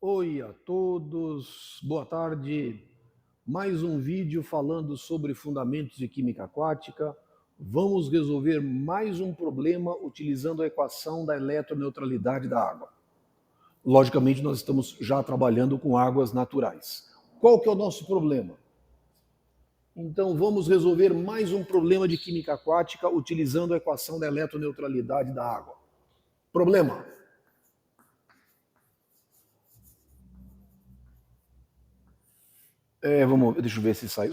Oi a todos, boa tarde. Mais um vídeo falando sobre fundamentos de química aquática. Vamos resolver mais um problema utilizando a equação da eletroneutralidade da água. Logicamente, nós estamos já trabalhando com águas naturais. Qual que é o nosso problema? Então, vamos resolver mais um problema de química aquática utilizando a equação da eletroneutralidade da água. Problema: deixa eu ver se saiu.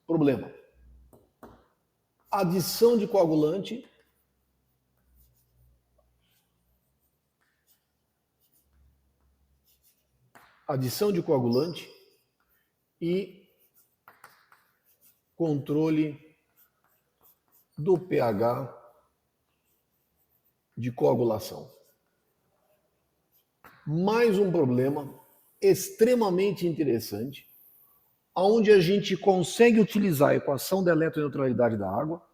Problema: adição de coagulante e controle do pH de coagulação. Mais um problema extremamente interessante, onde a gente consegue utilizar a equação da eletroneutralidade da água,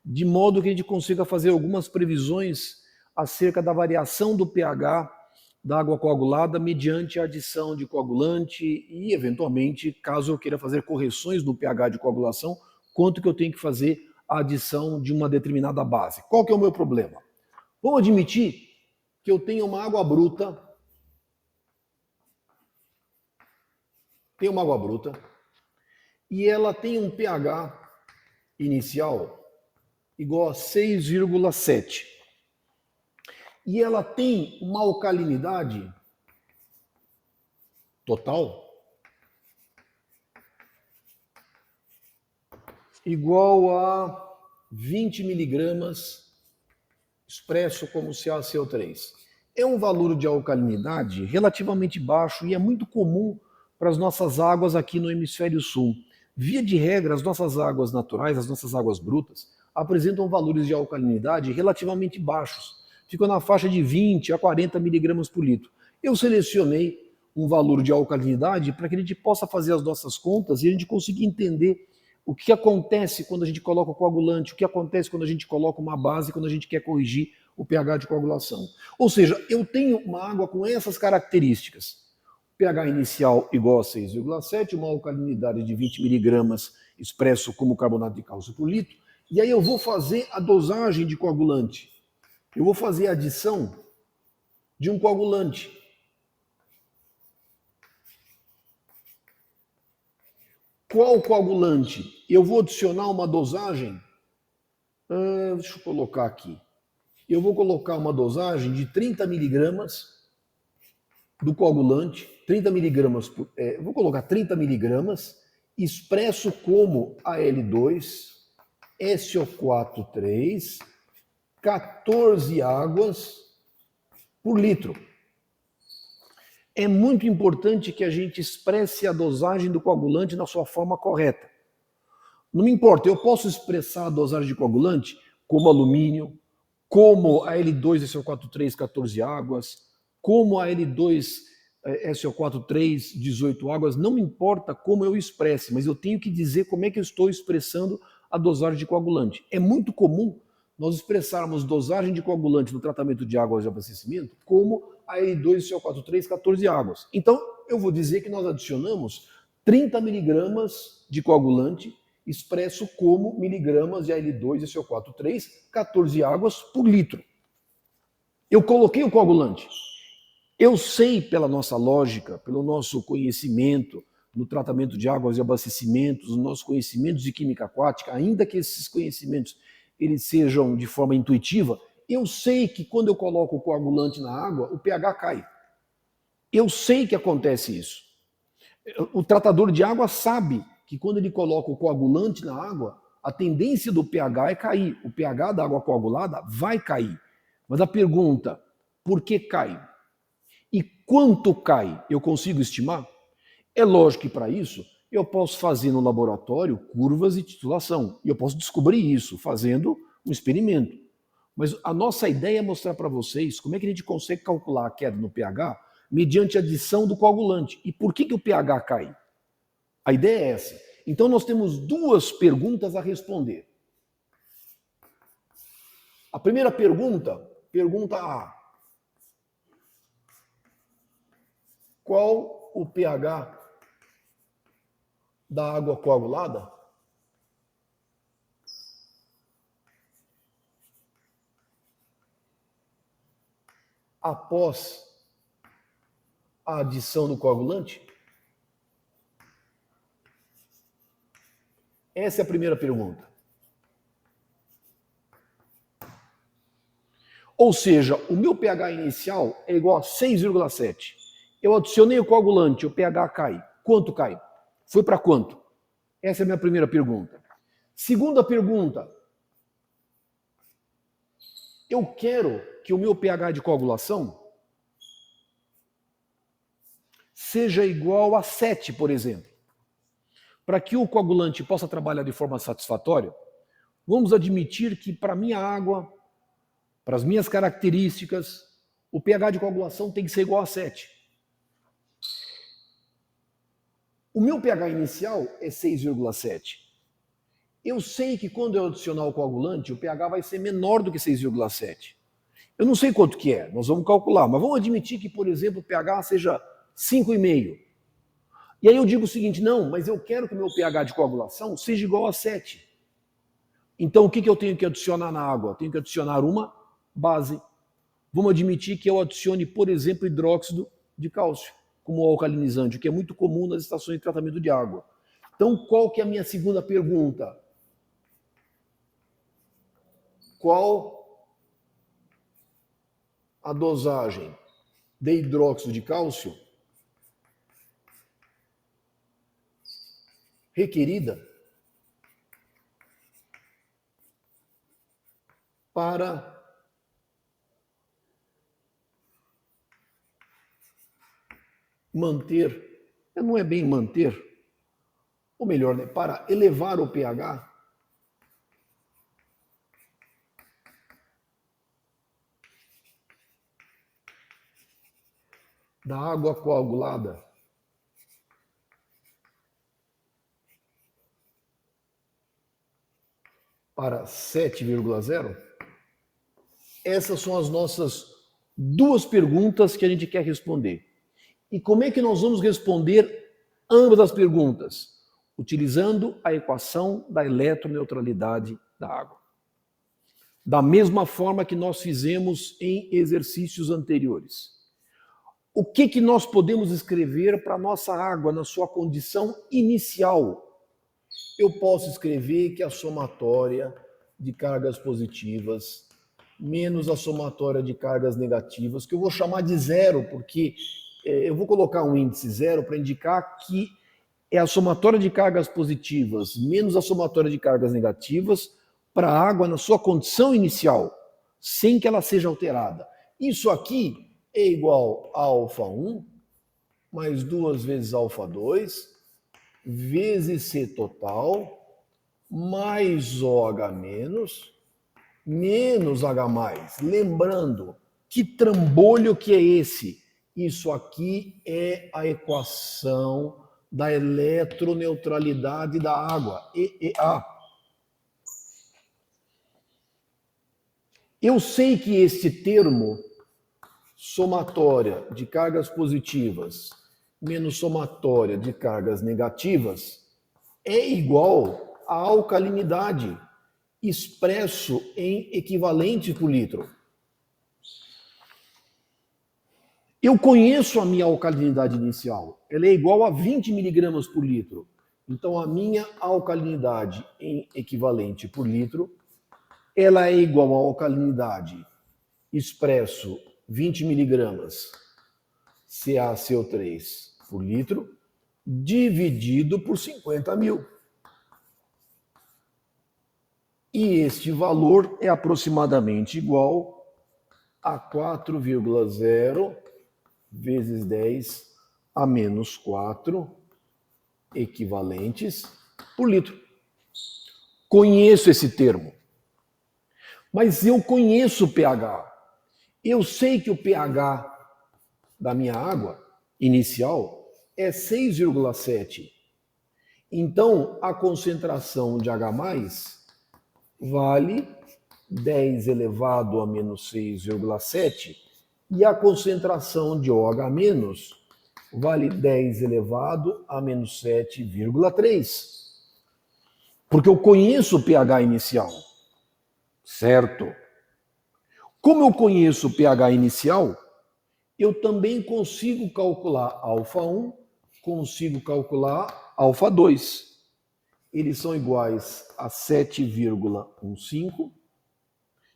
de modo que a gente consiga fazer algumas previsões acerca da variação do pH da água coagulada mediante a adição de coagulante e, eventualmente, caso eu queira fazer correções do pH de coagulação, quanto que eu tenho que fazer a adição de uma determinada base. Qual que é o meu problema? Vamos admitir que eu tenho uma água bruta, e ela tem um pH inicial igual a 6,7. E ela tem uma alcalinidade total igual a 20 miligramas expresso como CaCO3. É um valor de alcalinidade relativamente baixo e é muito comum para as nossas águas aqui no hemisfério sul. Via de regra, as nossas águas naturais, as nossas águas brutas, apresentam valores de alcalinidade relativamente baixos. Ficam na faixa de 20 a 40 miligramas por litro. Eu selecionei um valor de alcalinidade para que a gente possa fazer as nossas contas e a gente consiga entender o que acontece quando a gente coloca o coagulante, o que acontece quando a gente coloca uma base, quando a gente quer corrigir o pH de coagulação. Ou seja, eu tenho uma água com essas características. pH inicial igual a 6,7, uma alcalinidade de 20 miligramas expresso como carbonato de cálcio por litro, e aí eu vou fazer a dosagem de coagulante. Eu vou fazer a adição de um coagulante. Qual coagulante? Eu vou adicionar uma dosagem, deixa eu colocar aqui. Eu vou colocar uma dosagem de 30 miligramas do coagulante, 30 miligramas, vou colocar 30 miligramas, expresso como AL2, SO4,3, 14 águas por litro. É muito importante que a gente expresse a dosagem do coagulante na sua forma correta. Não me importa, eu posso expressar a dosagem de coagulante como alumínio, como a L2SO4,3, 14 águas, como a L2 SO4,3, 18 águas, não me importa como eu expresse, mas eu tenho que dizer como é que eu estou expressando a dosagem de coagulante. É muito comum nós expressarmos dosagem de coagulante no tratamento de águas de abastecimento como a L2SO4,3, 14 águas. Então, eu vou dizer que nós adicionamos 30 miligramas de coagulante expresso como miligramas de Al2SO4,3, 14 águas por litro. Eu coloquei o coagulante. Eu sei pela nossa lógica, pelo nosso conhecimento no tratamento de águas de abastecimento, os nossos conhecimentos de química aquática, ainda que esses conhecimentos eles sejam de forma intuitiva, eu sei que quando eu coloco o coagulante na água, o pH cai. Eu sei que acontece isso. O tratador de água sabe que quando ele coloca o coagulante na água, a tendência do pH é cair. O pH da água coagulada vai cair. Mas a pergunta, por que cai? E quanto cai? Eu consigo estimar? É lógico que para isso eu posso fazer no laboratório curvas de titulação. E eu posso descobrir isso fazendo um experimento. Mas a nossa ideia é mostrar para vocês como é que a gente consegue calcular a queda no pH mediante a adição do coagulante. E por que o pH cai? A ideia é essa. Então nós temos duas perguntas a responder. A primeira pergunta, pergunta A. qual o pH da água coagulada? Após a adição do coagulante? Essa é a primeira pergunta. Ou seja, o meu pH inicial é igual a 6,7. Eu adicionei o coagulante, o pH cai. Quanto cai? Foi para quanto? Essa é a minha primeira pergunta. Segunda pergunta. Eu quero que o meu pH de coagulação seja igual a 7, por exemplo. Para que o coagulante possa trabalhar de forma satisfatória, vamos admitir que para a minha água, para as minhas características, o pH de coagulação tem que ser igual a 7. O meu pH inicial é 6,7. Eu sei que quando eu adicionar o coagulante, o pH vai ser menor do que 6,7. Eu não sei quanto que é, nós vamos calcular, mas vamos admitir que, por exemplo, o pH seja 5,5. E aí eu digo o seguinte, não, mas eu quero que o meu pH de coagulação seja igual a 7. Então o que eu tenho que adicionar na água? Eu tenho que adicionar uma base. Vamos admitir que eu adicione, por exemplo, hidróxido de cálcio como alcalinizante, o que é muito comum nas estações de tratamento de água. Então qual que é a minha segunda pergunta? Qual a dosagem de hidróxido de cálcio requerida para manter, não é bem manter, ou melhor, né, para elevar o pH da água coagulada para 7,0? Essas são as nossas duas perguntas que a gente quer responder. E como é que nós vamos responder ambas as perguntas? Utilizando a equação da eletroneutralidade da água. Da mesma forma que nós fizemos em exercícios anteriores. O que nós podemos escrever para a nossa água na sua condição inicial? Eu posso escrever que a somatória de cargas positivas menos a somatória de cargas negativas, que eu vou chamar de zero, porque eu vou colocar um índice zero para indicar que é a somatória de cargas positivas menos a somatória de cargas negativas para a água na sua condição inicial, sem que ela seja alterada. Isso aqui é igual a alfa1 mais 2 vezes alfa2 vezes C total mais OH menos H+. Lembrando, que trambolho que é esse? Isso aqui é a equação da eletroneutralidade da água, EEA. Eu sei que este termo, somatória de cargas positivas menos somatória de cargas negativas, é igual à alcalinidade, expresso em equivalente por litro. Eu conheço a minha alcalinidade inicial, ela é igual a 20 miligramas por litro. Então a minha alcalinidade em equivalente por litro, ela é igual à alcalinidade expresso 20 miligramas CaCO3 por litro, dividido por 50 mil. E este valor é aproximadamente igual a 4,0 vezes 10 a menos 4 equivalentes por litro. Conheço esse termo. Mas eu conheço o pH. Eu sei que o pH da minha água inicial é 6,7. Então, a concentração de H+, vale 10 elevado a menos 6,7 e a concentração de OH- vale 10 elevado a menos 7,3. Porque eu conheço o pH inicial, certo? Como eu conheço o pH inicial, eu também consigo calcular alfa 1, consigo calcular alfa 2. Eles são iguais a 7,15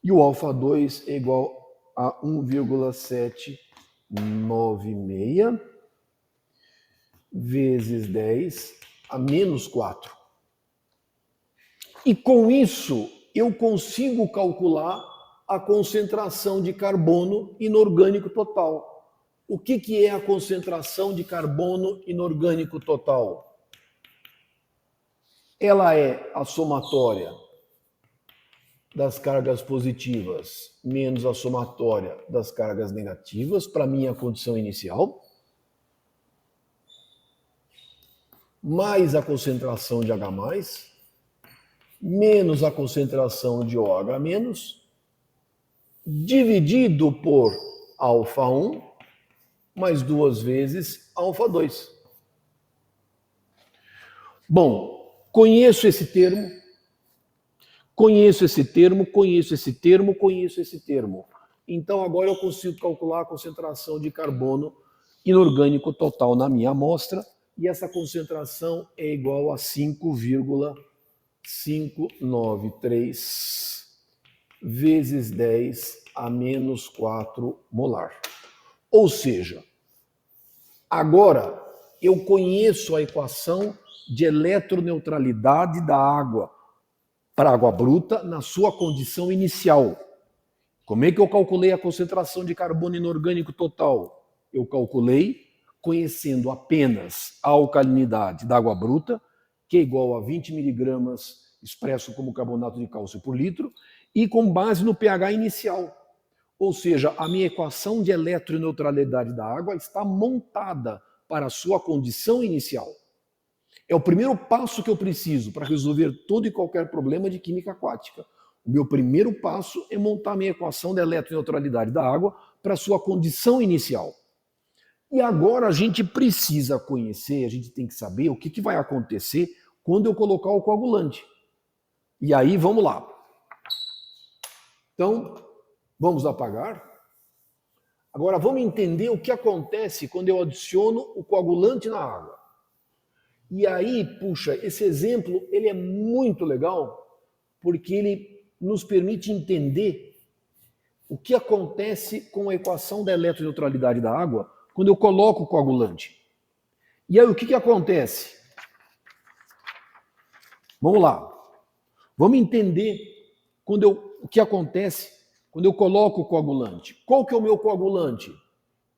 e o alfa 2 é igual a 1,796 vezes 10 a menos 4. E com isso, eu consigo calcular a concentração de carbono inorgânico total. O que é a concentração de carbono inorgânico total? Ela é a somatória das cargas positivas menos a somatória das cargas negativas, para minha condição inicial, mais a concentração de H+, menos a concentração de OH-, dividido por alfa 1, mais 2 vezes alfa 2. Bom, conheço esse termo, conheço esse termo, conheço esse termo, conheço esse termo. Então agora eu consigo calcular a concentração de carbono inorgânico total na minha amostra, e essa concentração é igual a 5,593 vezes 10 a menos 4 molar. Ou seja, agora eu conheço a equação de eletroneutralidade da água para água bruta na sua condição inicial. Como é que eu calculei a concentração de carbono inorgânico total? Eu calculei conhecendo apenas a alcalinidade da água bruta, que é igual a 20 miligramas expresso como carbonato de cálcio por litro, e com base no pH inicial. Ou seja, a minha equação de eletroneutralidade da água está montada para a sua condição inicial. É o primeiro passo que eu preciso para resolver todo e qualquer problema de química aquática. O meu primeiro passo é montar a minha equação de eletroneutralidade da água para a sua condição inicial. E agora a gente precisa conhecer, a gente tem que saber o que vai acontecer quando eu colocar o coagulante. E aí, vamos lá. Então, vamos apagar. Agora, vamos entender o que acontece quando eu adiciono o coagulante na água. E aí, puxa, esse exemplo ele é muito legal porque ele nos permite entender o que acontece com a equação da eletroneutralidade da água quando eu coloco o coagulante. E aí, o que acontece? Vamos lá. Vamos entender o que acontece quando eu coloco o coagulante. Qual que é o meu coagulante?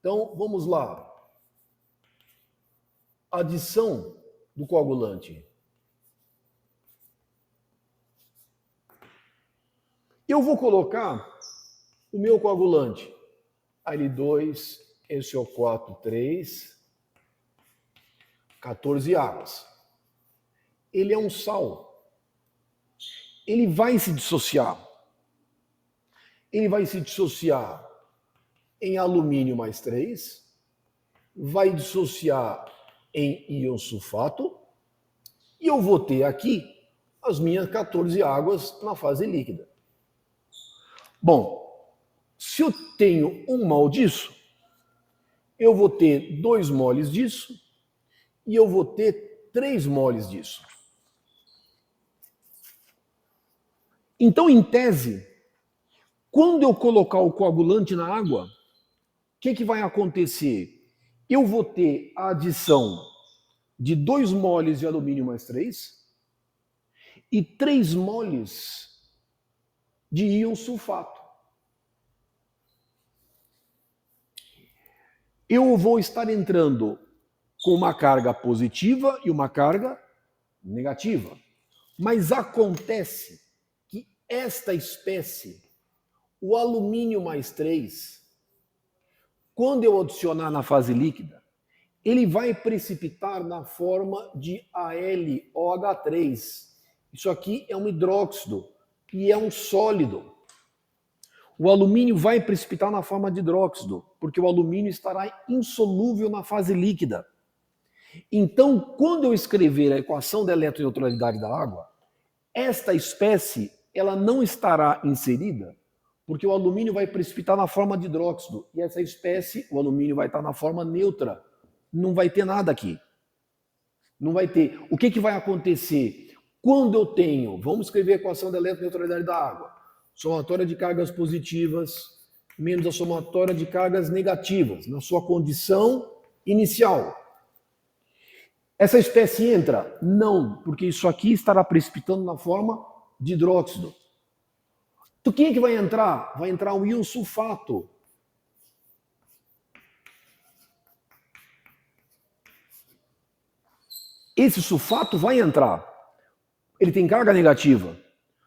Então, vamos lá. Adição do coagulante. Eu vou colocar o meu coagulante. Al2, SO4, 3, 14 águas. Ele é um sal. Ele vai se dissociar. Ele vai se dissociar em alumínio mais 3, vai dissociar em íon sulfato, e eu vou ter aqui as minhas 14 águas na fase líquida. Bom, se eu tenho 1 mol disso, eu vou ter 2 moles disso e eu vou ter 3 moles disso. Então, em tese, quando eu colocar o coagulante na água, o que vai acontecer? Eu vou ter a adição de 2 moles de alumínio mais 3 e 3 moles de íon sulfato. Eu vou estar entrando com uma carga positiva e uma carga negativa. Mas acontece que esta espécie, o alumínio mais 3, quando eu adicionar na fase líquida, ele vai precipitar na forma de AlOH3. Isso aqui é um hidróxido e é um sólido. o alumínio vai precipitar na forma de hidróxido, porque o alumínio estará insolúvel na fase líquida. Então, quando eu escrever a equação da eletroneutralidade da água, esta espécie ela não estará inserida, porque o alumínio vai precipitar na forma de hidróxido, e essa espécie, o alumínio vai estar na forma neutra. Não vai ter nada aqui. Não vai ter. O que vai acontecer? Quando eu tenho, vamos escrever a equação da eletroneutralidade da água, somatória de cargas positivas menos a somatória de cargas negativas, na sua condição inicial. Essa espécie entra? Não, porque isso aqui estará precipitando na forma de hidróxido. Então quem é que vai entrar? Vai entrar o íon sulfato. Esse sulfato vai entrar. Ele tem carga negativa.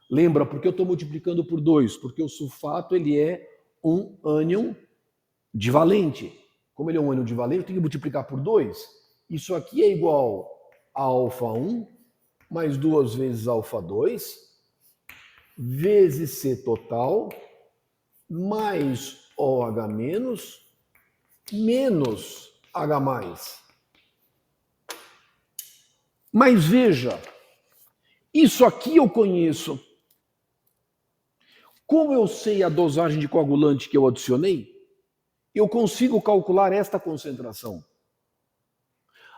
Lembra, porque eu estou multiplicando por 2? Porque o sulfato ele é um ânion divalente. Como ele é um ânion divalente, eu tenho que multiplicar por 2. Isso aqui é igual a alfa1 mais 2 vezes alfa2 vezes C total mais OH menos H+. Mas veja, isso aqui eu conheço. Como eu sei a dosagem de coagulante que eu adicionei, eu consigo calcular esta concentração.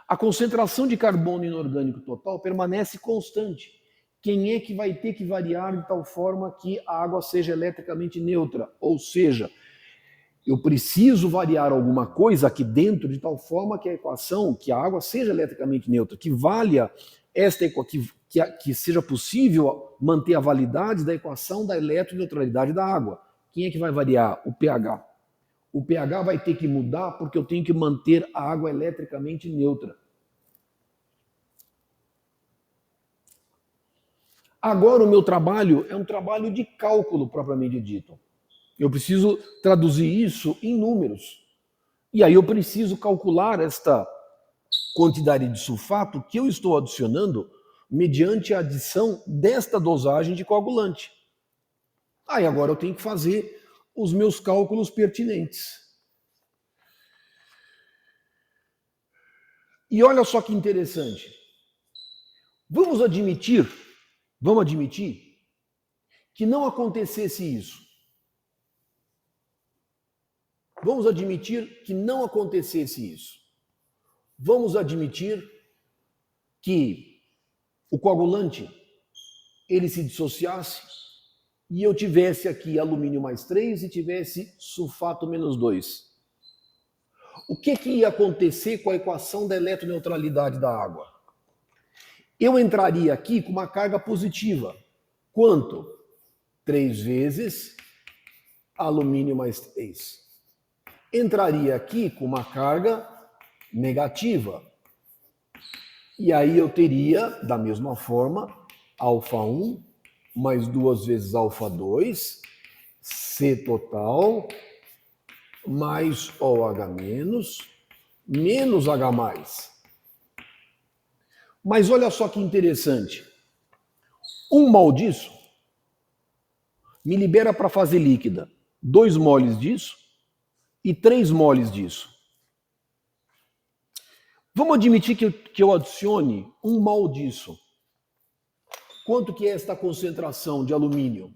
A concentração de carbono inorgânico total permanece constante. Quem é que vai ter que variar de tal forma que a água seja eletricamente neutra? Ou seja, eu preciso variar alguma coisa aqui dentro de tal forma que a equação, que a água seja eletricamente neutra, que valha esta que seja possível manter a validade da equação da eletroneutralidade da água. Quem é que vai variar? O pH. O pH vai ter que mudar porque eu tenho que manter a água eletricamente neutra. Agora o meu trabalho é um trabalho de cálculo propriamente dito. Eu preciso traduzir isso em números. E aí eu preciso calcular esta quantidade de sulfato que eu estou adicionando mediante a adição desta dosagem de coagulante. Aí agora eu tenho que fazer os meus cálculos pertinentes. E olha só que interessante. Vamos admitir que não acontecesse isso. Vamos admitir que não acontecesse isso. Vamos admitir que o coagulante ele se dissociasse e eu tivesse aqui alumínio mais 3 e tivesse sulfato menos 2. O que ia acontecer com a equação da eletroneutralidade da água? Eu entraria aqui com uma carga positiva. Quanto? 3 vezes alumínio mais 3. Entraria aqui com uma carga negativa. E aí eu teria, da mesma forma, alfa1 mais 2 vezes alfa2, C total, mais OH menos H+. Mas olha só que interessante. 1 mol disso me libera para a fase líquida 2 moles disso e 3 moles disso. Vamos admitir que eu adicione 1 mol disso. Quanto que é esta concentração de alumínio?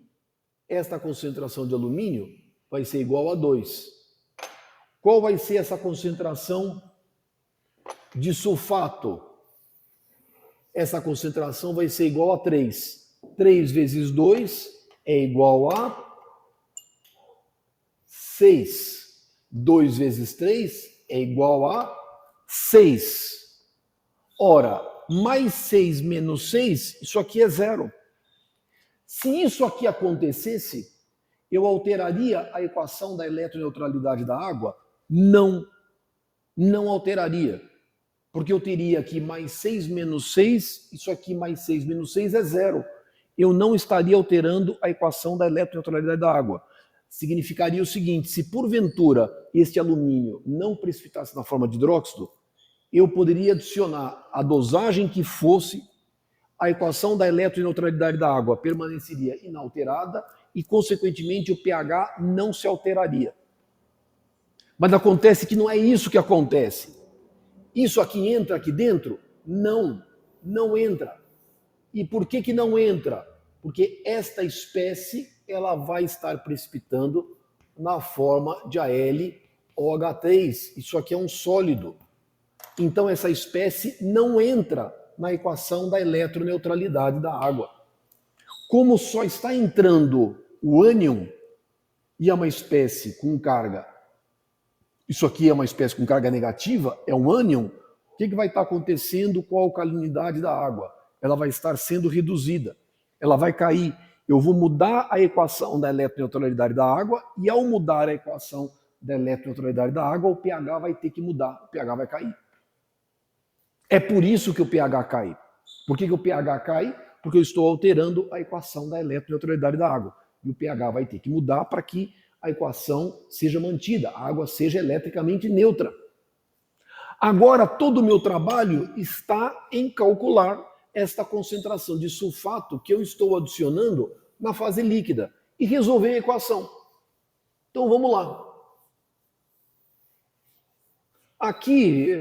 Esta concentração de alumínio vai ser igual a 2. Qual vai ser essa concentração de sulfato? Essa concentração vai ser igual a 3. 3 vezes 2 é igual a 6. 2 vezes 3 é igual a 6. Ora, mais 6 menos 6, isso aqui é 0. Se isso aqui acontecesse, eu alteraria a equação da eletroneutralidade da água? Não alteraria. Porque eu teria aqui mais 6 menos 6, isso aqui mais 6 menos 6 é 0. Eu não estaria alterando a equação da eletroneutralidade da água. Significaria o seguinte, se porventura este alumínio não precipitasse na forma de hidróxido, eu poderia adicionar a dosagem que fosse, a equação da eletroneutralidade da água permaneceria inalterada e, consequentemente, o pH não se alteraria. Mas acontece que não é isso que acontece. Isso aqui entra aqui dentro? Não, não entra. E por que não entra? Porque esta espécie ela vai estar precipitando na forma de AlOH3. Isso aqui é um sólido. Então essa espécie não entra na equação da eletroneutralidade da água. Como só está entrando o ânion e é uma espécie com carga, isso aqui é uma espécie com carga negativa, é um ânion, o que vai estar acontecendo com a alcalinidade da água? Ela vai estar sendo reduzida, ela vai cair. Eu vou mudar a equação da eletroneutralidade da água e ao mudar a equação da eletroneutralidade da água, o pH vai ter que mudar, o pH vai cair. É por isso que o pH cai. Por que o pH cai? Porque eu estou alterando a equação da eletroneutralidade da água. E o pH vai ter que mudar para que a equação seja mantida, a água seja eletricamente neutra. Agora, todo o meu trabalho está em calcular esta concentração de sulfato que eu estou adicionando na fase líquida e resolver a equação. Então, vamos lá. Aqui,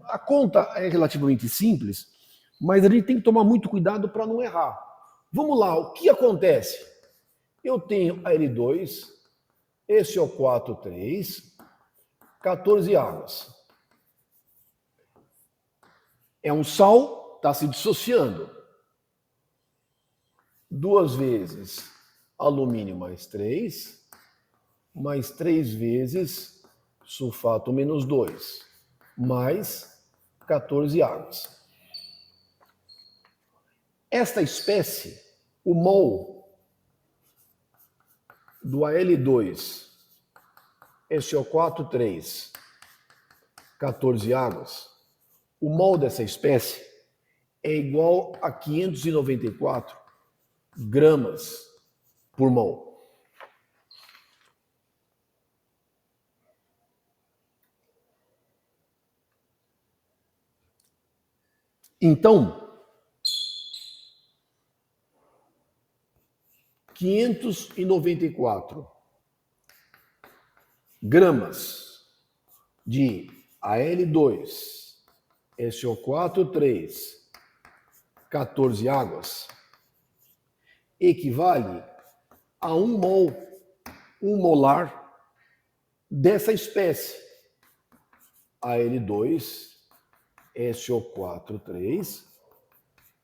a conta é relativamente simples, mas a gente tem que tomar muito cuidado para não errar. Vamos lá, o que acontece? Eu tenho Al2, SO4, 3, 14 águas. É um sal, está se dissociando. 2 vezes alumínio mais 3, mais 3 vezes sulfato menos 2, mais 14 águas. Esta espécie, o mol do Al2, SO4, 3, 14 águas, o mol dessa espécie é igual a 594 gramas por mol. Então, 594 gramas de Al2, SO4, 3, 14 águas, equivale a 1 mol, 1 molar dessa espécie. Al2, SO4, 3,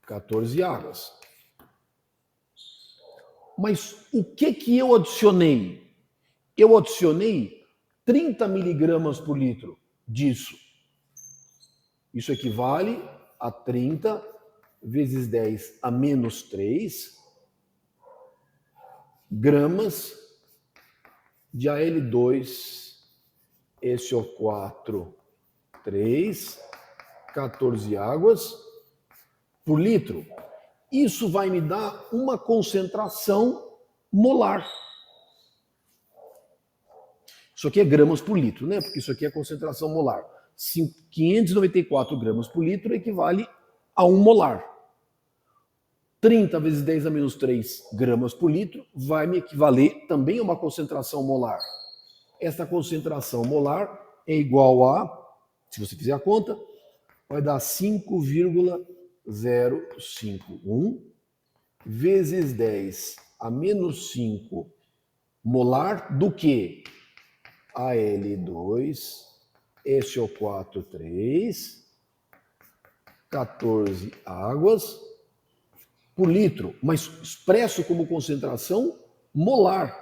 14 águas. Mas o que eu adicionei? Eu adicionei 30 miligramas por litro disso. Isso equivale a 30 vezes 10 a menos 3 gramas de Al2, SO4, 3, 14 águas por litro. Isso vai me dar uma concentração molar. Isso aqui é gramas por litro, né? Porque isso aqui é concentração molar. 594 gramas por litro equivale a 1 molar. 30 vezes 10 a menos 3 gramas por litro vai me equivaler também a uma concentração molar. Essa concentração molar é igual a, se você fizer a conta, vai dar 5,051 vezes 10 a menos 5 molar do que? Al2, SO4, 3, 14 águas por litro, mas expresso como concentração molar.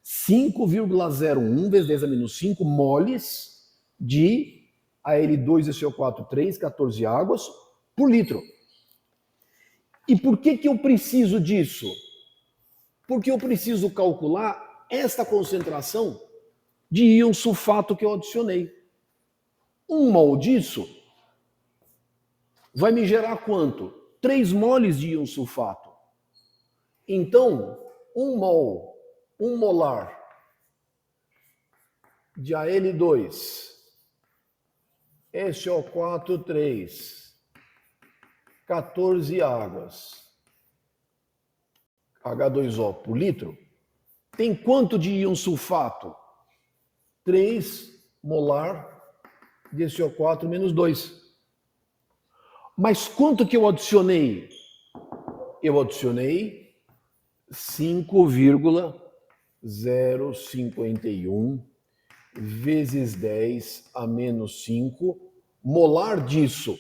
5,01 vezes 10 a menos 5 moles de Al2, SO4, 3, 14 águas por litro. E por que eu preciso disso? Porque eu preciso calcular esta concentração de íon sulfato que eu adicionei. 1 mol disso vai me gerar quanto? 3 moles de íon sulfato. Então, 1 mol, 1 molar de Al2, SO4, 3, 14 águas, H2O por litro, tem quanto de íon sulfato? 3 molar de SO4 menos 2. Mas quanto que eu adicionei? Eu adicionei 5,051 vezes 10 a menos 5 molar disso.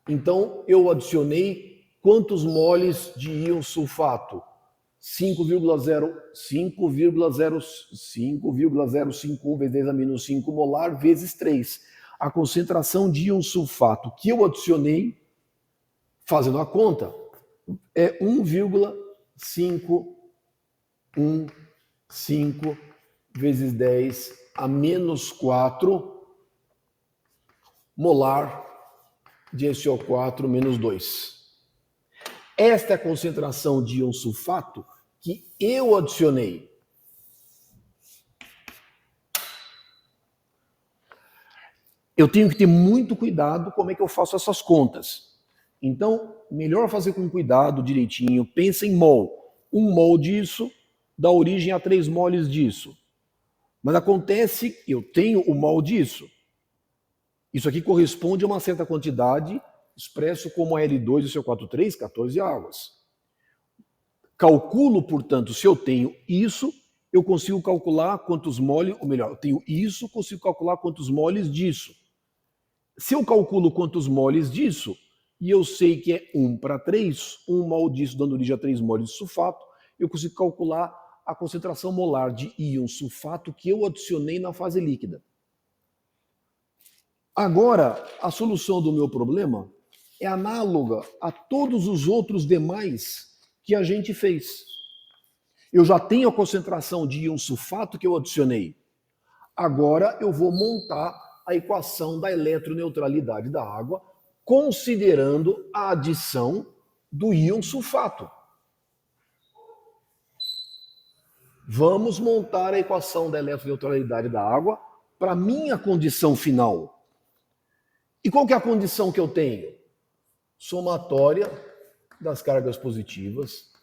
Então, eu adicionei quantos moles de íon sulfato? 5,051 vezes 10 a menos 5 molar vezes 3. A concentração de íon sulfato que eu adicionei, fazendo a conta, é 1,515 vezes 10 a menos 4 molar de SO4 menos 2. Esta é a concentração de íon sulfato que eu adicionei. Eu tenho que ter muito cuidado como é que eu faço essas contas. Então, melhor fazer com cuidado, direitinho. Pensa em mol. 1 mol disso dá origem a 3 moles disso. Mas acontece que eu tenho o mol disso. Isso aqui corresponde a uma certa quantidade, expresso como L2 e CO4,3, 14 águas. Calculo, portanto, se eu tenho isso, eu consigo calcular quantos moles, ou melhor, eu tenho isso, consigo calcular quantos moles disso. Se eu calculo quantos moles disso, e eu sei que é 1 para 3, 1 mol disso dando origem a 3 moles de sulfato, eu consigo calcular a concentração molar de íon sulfato que eu adicionei na fase líquida. Agora, a solução do meu problema é análoga a todos os outros demais que a gente fez. Eu já tenho a concentração de íon sulfato que eu adicionei. Agora eu vou montar a equação da eletroneutralidade da água, considerando a adição do íon sulfato. Vamos montar a equação da eletroneutralidade da água para a minha condição final. E qual que é a condição que eu tenho? Somatória das cargas positivas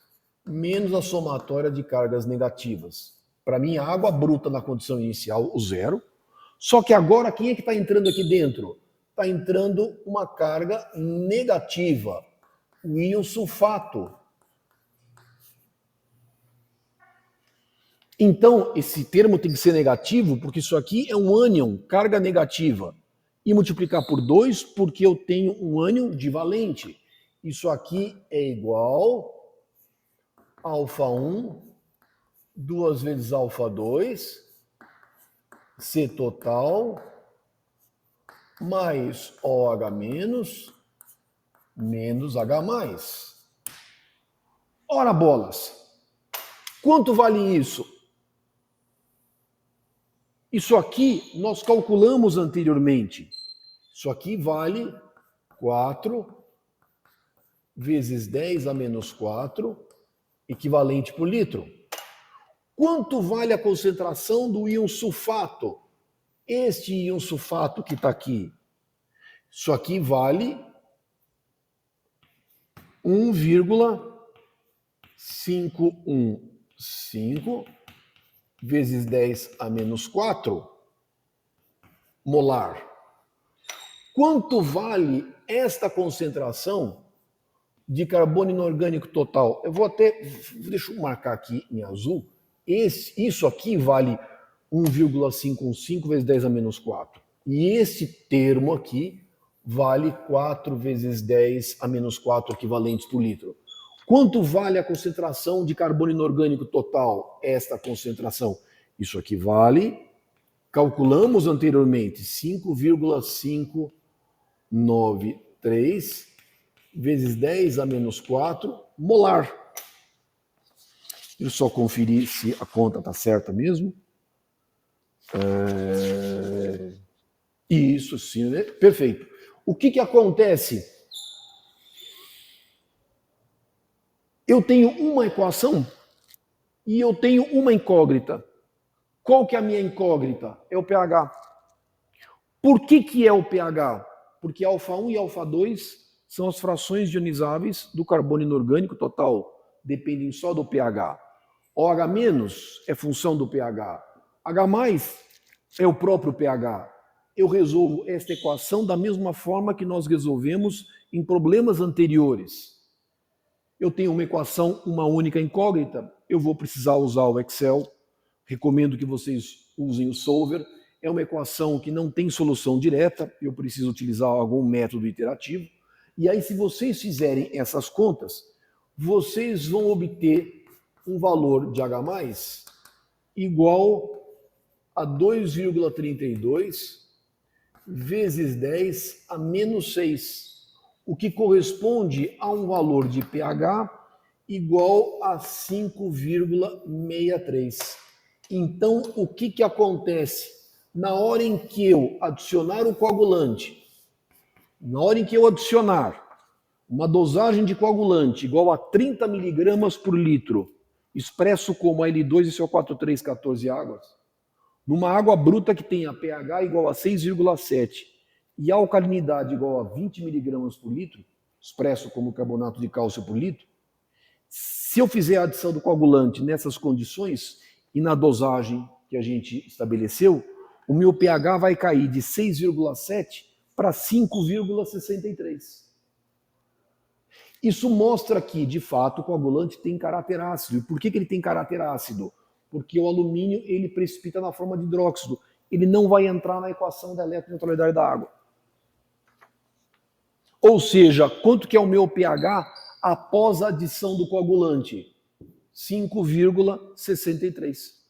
menos a somatória de cargas negativas. Para mim, a água bruta na condição inicial, o zero. Só que agora, quem é que está entrando aqui dentro? Está entrando uma carga negativa, o íon sulfato. Então, esse termo tem que ser negativo, porque isso aqui é um ânion, carga negativa. E multiplicar por 2, porque eu tenho um ânion divalente. Isso aqui é igual a alfa 1, 2 vezes alfa 2, C total, mais OH menos, menos H mais. Ora bolas, quanto vale isso? Isso aqui nós calculamos anteriormente. Isso aqui vale 4 vezes 10 a menos 4, equivalente por litro. Quanto vale a concentração do íon sulfato? Este íon sulfato que está aqui. Isso aqui vale 1,515 vezes 10 a menos 4 molar. Quanto vale esta concentração de carbono inorgânico total? Deixa eu marcar aqui em azul. Isso aqui vale 1,515 vezes 10 a menos 4. E esse termo aqui vale 4 vezes 10 a menos 4 equivalentes por litro. Quanto vale a concentração de carbono inorgânico total? Esta concentração. Isso aqui vale, calculamos anteriormente, 5,593 vezes 10 a menos 4 molar. Deixa eu só conferir se a conta está certa mesmo. Isso, sim, né? Perfeito. O que acontece? Eu tenho uma equação e eu tenho uma incógnita. Qual que é a minha incógnita? É o pH. Por que é o pH? Porque alfa 1 e alfa 2 são as frações ionizáveis do carbono inorgânico total. dependem só do pH. OH- é função do pH. H+ é o próprio pH. Eu resolvo esta equação da mesma forma que nós resolvemos em problemas anteriores. Eu tenho uma equação, uma única incógnita, eu vou precisar usar o Excel. Recomendo que vocês usem o Solver. É uma equação que não tem solução direta, eu preciso utilizar algum método iterativo. E aí, se vocês fizerem essas contas, vocês vão obter um valor de H+ igual a 2,32 vezes 10 a menos 6, o que corresponde a um valor de pH igual a 5,63. Então, o que acontece? Na hora em que eu adicionar o coagulante, na hora em que eu adicionar uma dosagem de coagulante igual a 30 miligramas por litro, expresso como L2 CO4,314 águas, numa água bruta que tenha pH igual a 6,7 e alcalinidade igual a 20 miligramas por litro, expresso como carbonato de cálcio por litro, se eu fizer a adição do coagulante nessas condições e na dosagem que a gente estabeleceu, o meu pH vai cair de 6,7 para 5,63. Isso mostra que, de fato, o coagulante tem caráter ácido. E por que ele tem caráter ácido? Porque o alumínio ele precipita na forma de hidróxido. Ele não vai entrar na equação da eletroneutralidade da água. Ou seja, quanto que é o meu pH após a adição do coagulante? 5,63.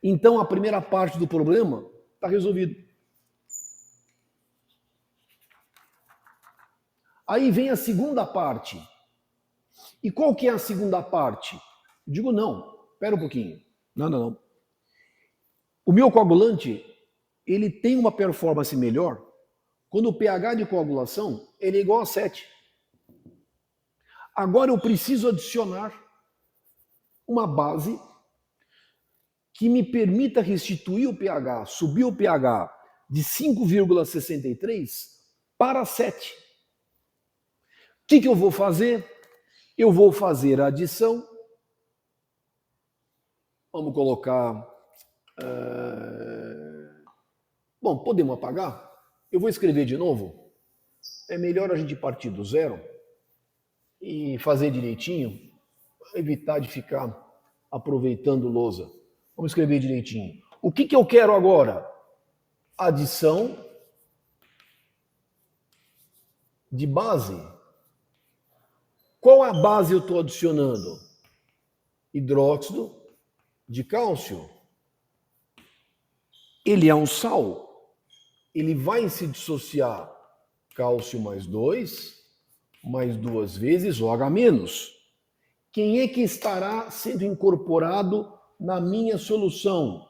Então, a primeira parte do problema está resolvido. Aí vem a segunda parte. E qual que é a segunda parte? Eu digo, não, espera um pouquinho. Não. O meu coagulante, ele tem uma performance melhor quando o pH de coagulação ele é igual a 7. Agora eu preciso adicionar uma base que me permita restituir o pH, subir o pH de 5,63 para 7. O que eu vou fazer? Eu vou fazer a adição. Vamos colocar... Bom, podemos apagar? Eu vou escrever de novo. É melhor a gente partir do zero e fazer direitinho, para evitar de ficar aproveitando lousa. Vamos escrever direitinho. O que eu quero agora? Adição de base. Qual a base eu estou adicionando? Hidróxido de cálcio. Ele é um sal. Ele vai se dissociar cálcio mais 2, mais 2 vezes OH-. Quem é que estará sendo incorporado na minha solução?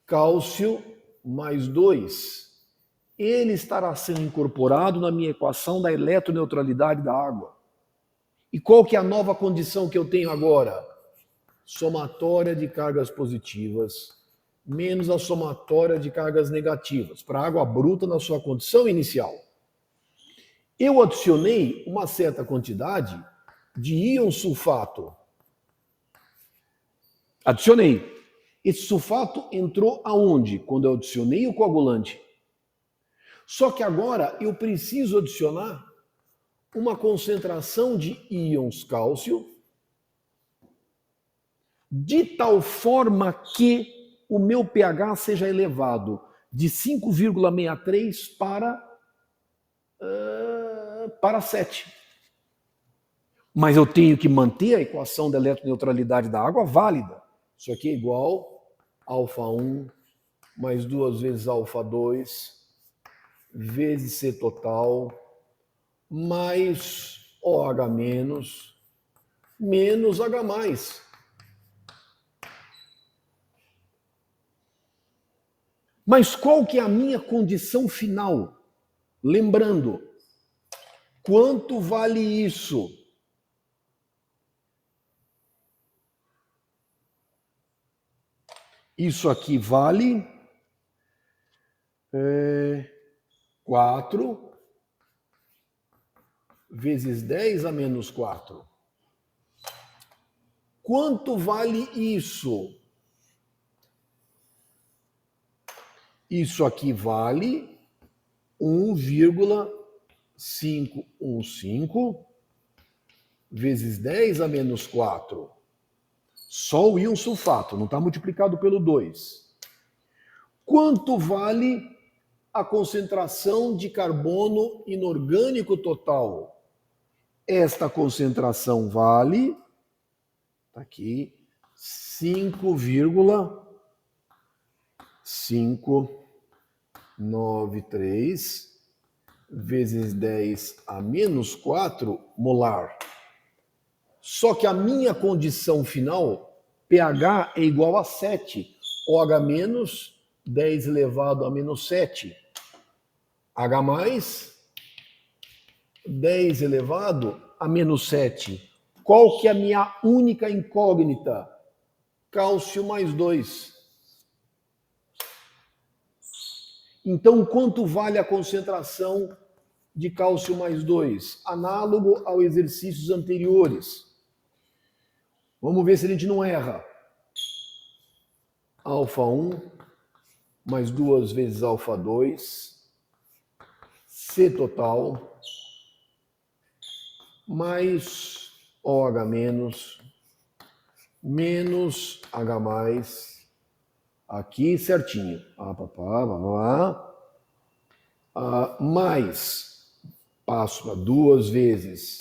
Cálcio mais 2. Ele estará sendo incorporado na minha equação da eletroneutralidade da água. E qual que é a nova condição que eu tenho agora? Somatória de cargas positivas menos a somatória de cargas negativas, para a água bruta na sua condição inicial. Eu adicionei uma certa quantidade de íon sulfato. Adicionei. Esse sulfato entrou aonde? Quando eu adicionei o coagulante. Só que agora eu preciso adicionar uma concentração de íons cálcio de tal forma que o meu pH seja elevado de 5,63 para 7. Mas eu tenho que manter a equação da eletroneutralidade da água válida. Isso aqui é igual a α1 mais 2 vezes α2 vezes C total mais OH menos H+. Mas qual que é a minha condição final? Lembrando, quanto vale isso? Isso aqui vale 4 vezes 10 a menos 4. Quanto vale isso? Isso aqui vale 1,515 vezes 10 a menos 4. Só o íon sulfato, não está multiplicado pelo 2. Quanto vale a concentração de carbono inorgânico total? Esta concentração vale, está aqui, 5,593 vezes 10 a menos 4 molar. Só que a minha condição final, pH é igual a 7, OH menos 10 elevado a menos 7, H mais 10 elevado a menos 7. Qual que é a minha única incógnita? Cálcio mais 2. Então, quanto vale a concentração de cálcio mais 2? Análogo aos exercícios anteriores. Vamos ver se a gente não erra. Alfa 1 mais 2 vezes alfa 2, C total, mais OH menos, menos H mais, aqui certinho, mais, passo para 2 vezes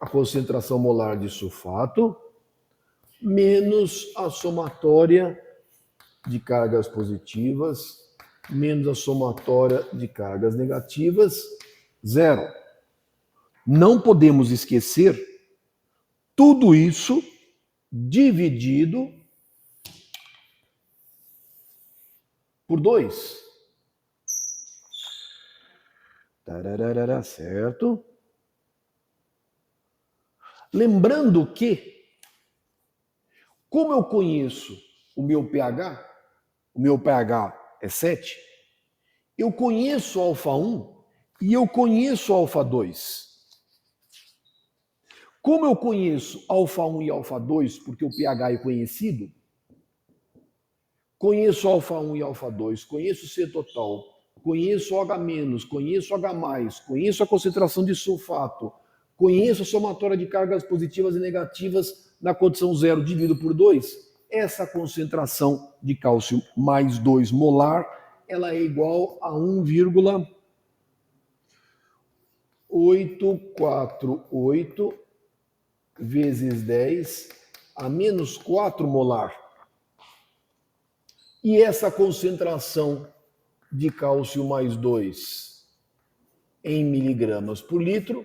a concentração molar de sulfato, menos a somatória de cargas positivas, menos a somatória de cargas negativas, 0. Não podemos esquecer tudo isso dividido por 2. Tararara, certo? Lembrando que, como eu conheço o meu pH é 7, eu conheço alfa 1 e eu conheço alfa 2. Como eu conheço alfa 1 e alfa 2, porque o pH é conhecido, conheço alfa 1 e alfa 2, conheço C total, conheço OH-, conheço H+, conheço a concentração de sulfato, conheço a somatória de cargas positivas e negativas na condição 0 dividido por 2, essa concentração de cálcio mais 2 molar, ela é igual a 1,848 vezes 10 a menos 4 molar. E essa concentração de cálcio mais 2 em miligramas por litro,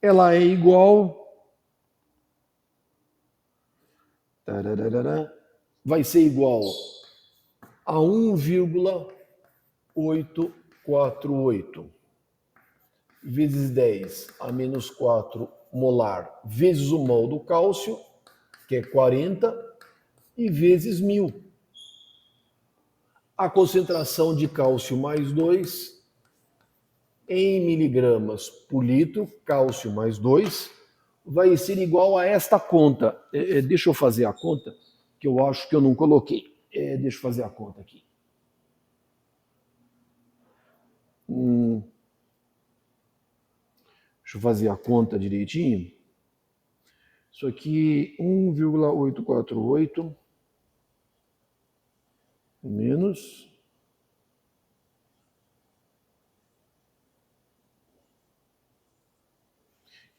ela é igual, vai ser igual a 1,848 vezes 10 a menos 4 molar vezes o mol do cálcio, que é 40, e vezes 1000. A concentração de cálcio mais 2 em miligramas por litro, cálcio mais 2, vai ser igual a esta conta. Deixa eu fazer a conta, que eu acho que eu não coloquei. Deixa eu fazer a conta aqui. Deixa eu fazer a conta direitinho. Isso aqui, 1,848 menos...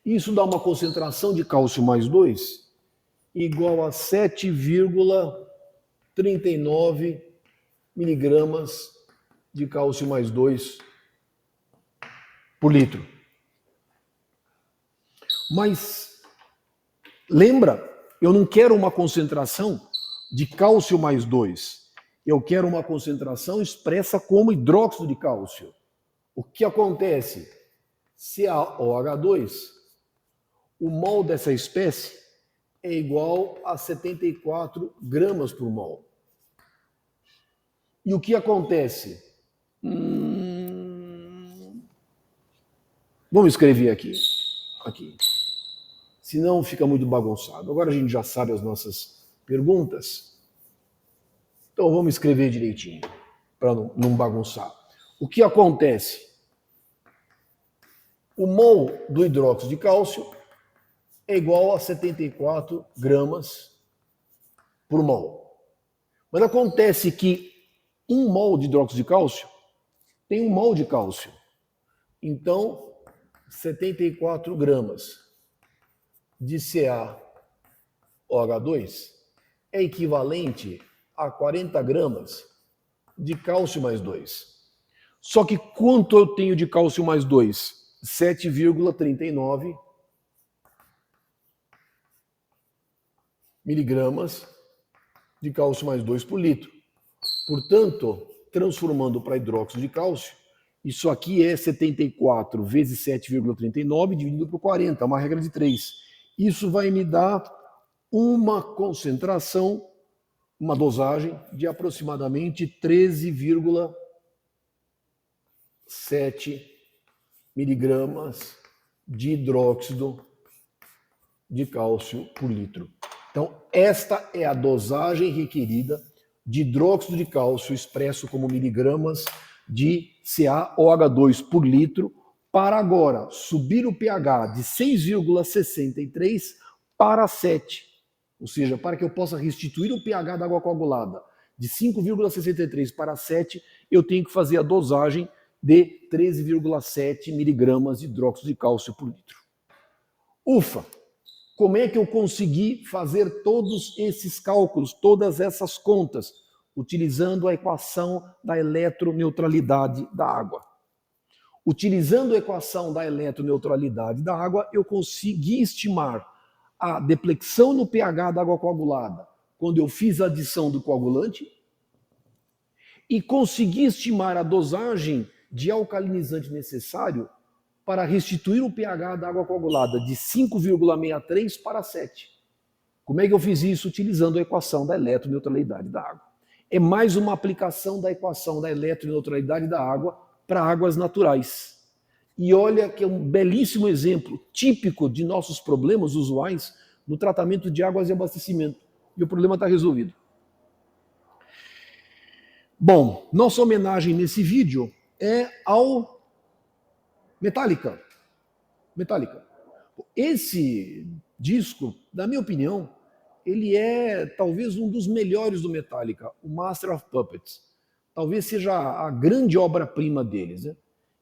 Isso dá uma concentração de cálcio mais 2 igual a 7,39 miligramas de cálcio mais 2 por litro. Mas lembra, eu não quero uma concentração de cálcio mais 2. Eu quero uma concentração expressa como hidróxido de cálcio. O que acontece? CaOH2, o mol dessa espécie é igual a 74 gramas por mol. E o que acontece? Vamos escrever aqui. Aqui. Senão fica muito bagunçado. Agora a gente já sabe as nossas perguntas. Então vamos escrever direitinho, para não bagunçar. O que acontece? O mol do hidróxido de cálcio é igual a 74 gramas por mol. Mas acontece que 1 mol de hidróxido de cálcio tem 1 mol de cálcio. Então, 74 gramas de CaOH2 é equivalente a 40 gramas de cálcio mais 2. Só que quanto eu tenho de cálcio mais 2? 7,39 miligramas de cálcio mais 2 por litro. Portanto, transformando para hidróxido de cálcio, isso aqui é 74 vezes 7,39 dividido por 40, uma regra de 3. Isso vai me dar uma concentração, uma dosagem de aproximadamente 13,7 miligramas de hidróxido de cálcio por litro. Então, esta é a dosagem requerida de hidróxido de cálcio expresso como miligramas de CaOH2 por litro para agora subir o pH de 6,63 para 7. Ou seja, para que eu possa restituir o pH da água coagulada de 5,63 para 7, eu tenho que fazer a dosagem de 13,7 miligramas de hidróxido de cálcio por litro. Ufa! Como é que eu consegui fazer todos esses cálculos, todas essas contas, utilizando a equação da eletroneutralidade da água? Utilizando a equação da eletroneutralidade da água, eu consegui estimar a deplexão no pH da água coagulada quando eu fiz a adição do coagulante e consegui estimar a dosagem de alcalinizante necessário para restituir o pH da água coagulada de 5,63 para 7. Como é que eu fiz isso? Utilizando a equação da eletroneutralidade da água. É mais uma aplicação da equação da eletroneutralidade da água para águas naturais. E olha que é um belíssimo exemplo, típico de nossos problemas usuais no tratamento de águas de abastecimento. E o problema está resolvido. Bom, nossa homenagem nesse vídeo é ao Metallica. Esse disco, na minha opinião, ele é talvez um dos melhores do Metallica, o Master of Puppets. Talvez seja a grande obra-prima deles, né?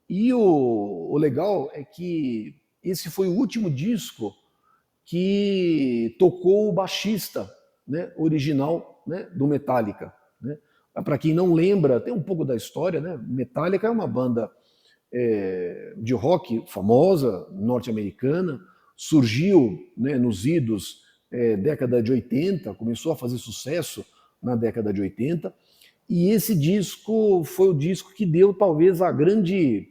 E o legal é que esse foi o último disco que tocou o baixista, né, original, né, do Metallica. Né? Para quem não lembra, tem um pouco da história, né? Metallica é uma banda de rock famosa, norte-americana, surgiu, né, nos idos década de 80, começou a fazer sucesso na década de 80, e esse disco foi o disco que deu talvez a grande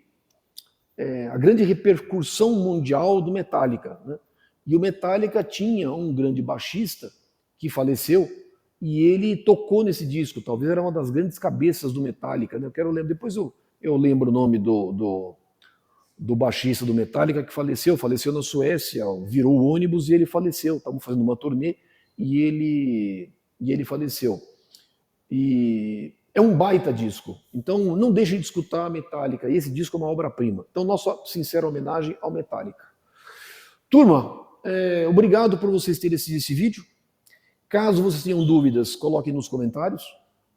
repercussão mundial do Metallica. Né? E o Metallica tinha um grande baixista que faleceu, e ele tocou nesse disco, talvez era uma das grandes cabeças do Metallica. Né? Eu quero lembrar, depois eu lembro o nome do baixista do Metallica que faleceu na Suécia, virou o ônibus e ele faleceu. Estavam fazendo uma turnê e ele faleceu. E é um baita disco. Então não deixem de escutar a Metallica. Esse disco é uma obra-prima. Então nossa sincera homenagem ao Metallica. Turma, obrigado por vocês terem assistido esse vídeo. Caso vocês tenham dúvidas, coloquem nos comentários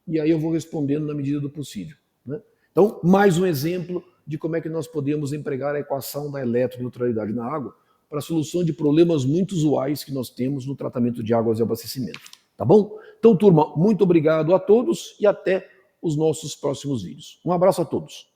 e aí eu vou respondendo na medida do possível. Né? Então, mais um exemplo de como é que nós podemos empregar a equação da eletroneutralidade na água para a solução de problemas muito usuais que nós temos no tratamento de águas de abastecimento. Tá bom? Então, turma, muito obrigado a todos e até os nossos próximos vídeos. Um abraço a todos.